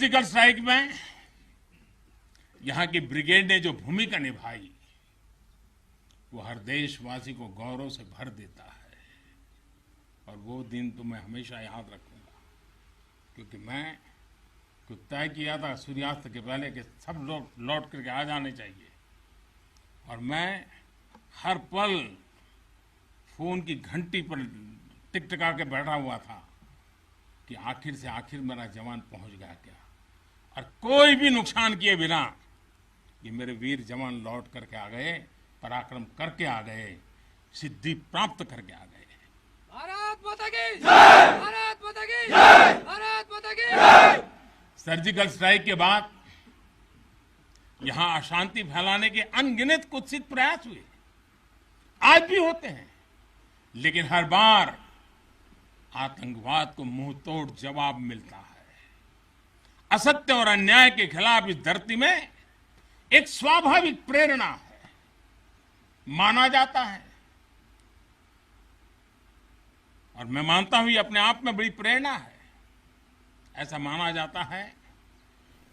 Surgical strike में यहां की ब्रिगेड ने जो भूमिका निभाई वो हर देशवासी को गौरव से भर देता है और वो दिन तो मैं हमेशा याद रखूंगा, क्योंकि मैं कुछ तय किया था सूर्यास्त के पहले कि सब लोग लौट करके आ जाने चाहिए और मैं हर पल फोन की घंटी पर टिकटिका के बैठा हुआ था कि आखिर से आखिर मेरा जवान पहुंच गया क्या, और कोई भी नुकसान किए बिना ये मेरे वीर जवान लौट करके आ गए, पराक्रम करके आ गए, सिद्धि प्राप्त करके आ गए। भारत माता की जय! भारत माता की जय! भारत माता की जय! सर्जिकल स्ट्राइक के बाद यहां अशांति फैलाने के अनगिनत कुत्सित प्रयास हुए, आज भी होते हैं, लेकिन हर बार आतंकवाद को मुंह तोड़ जवाब मिलता है। असत्य और अन्याय के खिलाफ इस धरती में एक स्वाभाविक प्रेरणा है, माना जाता है, और मैं मानता हूं ये अपने आप में बड़ी प्रेरणा है। ऐसा माना जाता है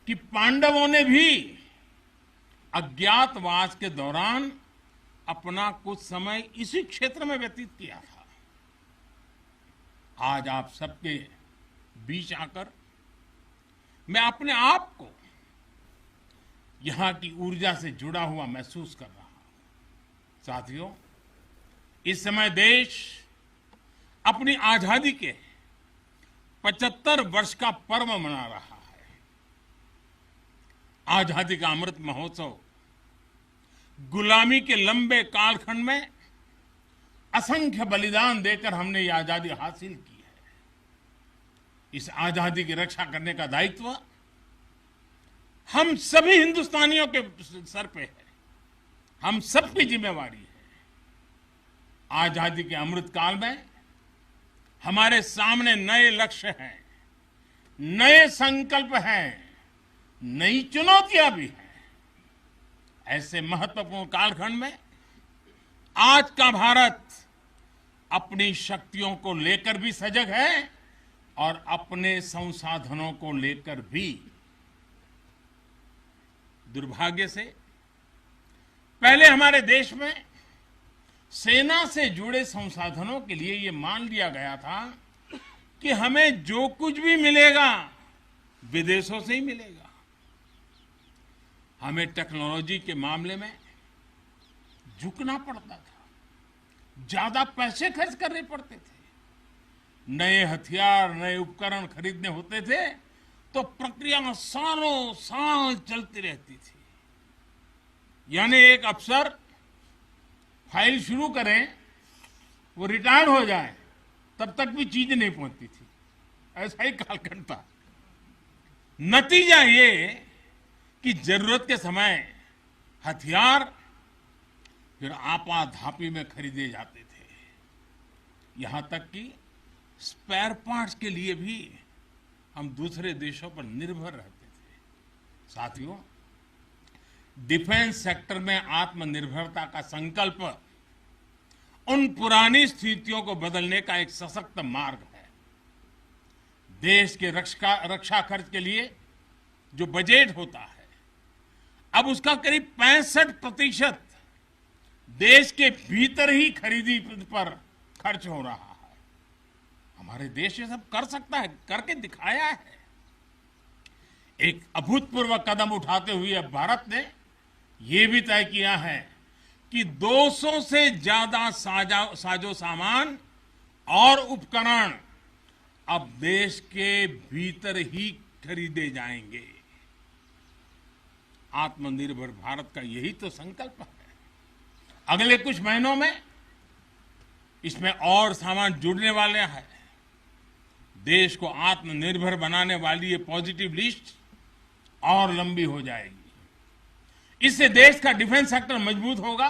कि पांडवों ने भी अज्ञातवास के दौरान अपना कुछ समय इसी क्षेत्र में व्यतीत किया था। आज आप सबके बीच आकर मैं अपने आप को यहां की ऊर्जा से जुड़ा हुआ महसूस कर रहा हूं। साथियों, इस समय देश अपनी आजादी के 75 वर्ष का पर्व मना रहा है। आजादी का अमृत महोत्सव गुलामी के लंबे कालखंड में असंख्य बलिदान देकर हमने ये आजादी हासिल की है। इस आजादी की रक्षा करने का दायित्व हम सभी हिंदुस्तानियों के सर पे है, हम सबकी जिम्मेवारी है। आजादी के अमृत काल में हमारे सामने नए लक्ष्य हैं, नए संकल्प हैं, नई चुनौतियां भी हैं। ऐसे महत्वपूर्ण कालखंड में आज का भारत अपनी शक्तियों को लेकर भी सजग है और अपने संसाधनों को लेकर भी। दुर्भाग्य से पहले हमारे देश में सेना से जुड़े संसाधनों के लिए ये मान लिया गया था कि हमें जो कुछ भी मिलेगा विदेशों से ही मिलेगा। हमें टेक्नोलॉजी के मामले में झुकना पड़ता था, ज्यादा पैसे खर्च करने पड़ते थे, नए हथियार नए उपकरण खरीदने होते थे तो प्रक्रिया सालों साल चलती रहती थी। यानी एक अफसर फाइल शुरू करें, वो रिटायर हो जाए, तब तक भी चीज नहीं पहुंचती थी। ऐसा ही कालखंड था। नतीजा ये कि जरूरत के समय हथियार फिर आपाधापी में खरीदे जाते थे, यहां तक कि स्पेयर पार्ट्स के लिए भी हम दूसरे देशों पर निर्भर रहते थे। साथियों, डिफेंस सेक्टर में आत्मनिर्भरता का संकल्प उन पुरानी स्थितियों को बदलने का एक सशक्त मार्ग है। देश के रक्षा खर्च के लिए जो बजट होता है, अब उसका करीब 65% देश के भीतर ही खरीदी पर खर्च हो रहा है। हमारे देश ये सब कर सकता है, करके दिखाया है। एक अभूतपूर्व कदम उठाते हुए अब भारत ने ये भी तय किया है कि 200 से ज्यादा साजो सामान और उपकरण अब देश के भीतर ही खरीदे जाएंगे। आत्मनिर्भर भारत का यही तो संकल्प है। अगले कुछ महीनों में इसमें और सामान जुड़ने वाले हैं। देश को आत्मनिर्भर बनाने वाली ये पॉजिटिव लिस्ट और लंबी हो जाएगी। इससे देश का डिफेंस सेक्टर मजबूत होगा,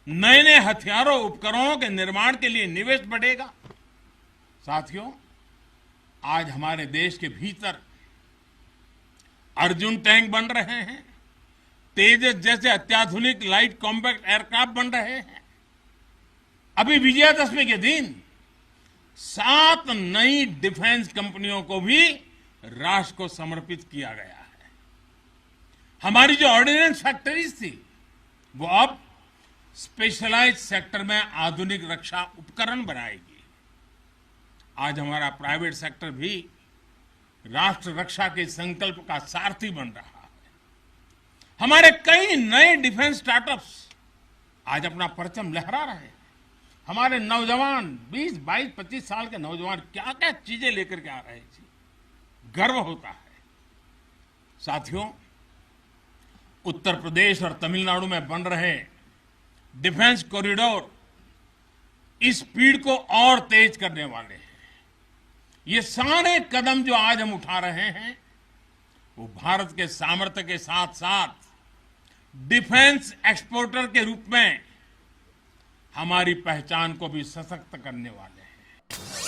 नए नए हथियारों उपकरणों के निर्माण के लिए निवेश बढ़ेगा। साथियों, आज हमारे देश के भीतर अर्जुन टैंक बन रहे हैं, तेजस जैसे अत्याधुनिक लाइट कॉम्पैक्ट एयरक्राफ्ट बन रहे हैं। अभी विजयादशमी के दिन 7 नई डिफेंस कंपनियों को भी राष्ट्र को समर्पित किया गया है। हमारी जो ऑर्डिनेंस फैक्ट्रीज थी वो अब स्पेशलाइज्ड सेक्टर में आधुनिक रक्षा उपकरण बनाएगी। आज हमारा प्राइवेट सेक्टर भी राष्ट्र रक्षा के संकल्प का सारथी बन रहा है। हमारे कई नए डिफेंस स्टार्टअप्स आज अपना परचम लहरा रहे हैं। हमारे नौजवान 20, 22, 25 साल के नौजवान क्या क्या चीजें लेकर के आ रहे हैं, गर्व होता है। साथियों, उत्तर प्रदेश और तमिलनाडु में बन रहे डिफेंस कॉरिडोर इस स्पीड को और तेज करने वाले हैं। ये सारे कदम जो आज हम उठा रहे हैं वो भारत के सामर्थ्य के साथ साथ डिफेंस एक्सपोर्टर के रूप में हमारी पहचान को भी सशक्त करने वाले हैं।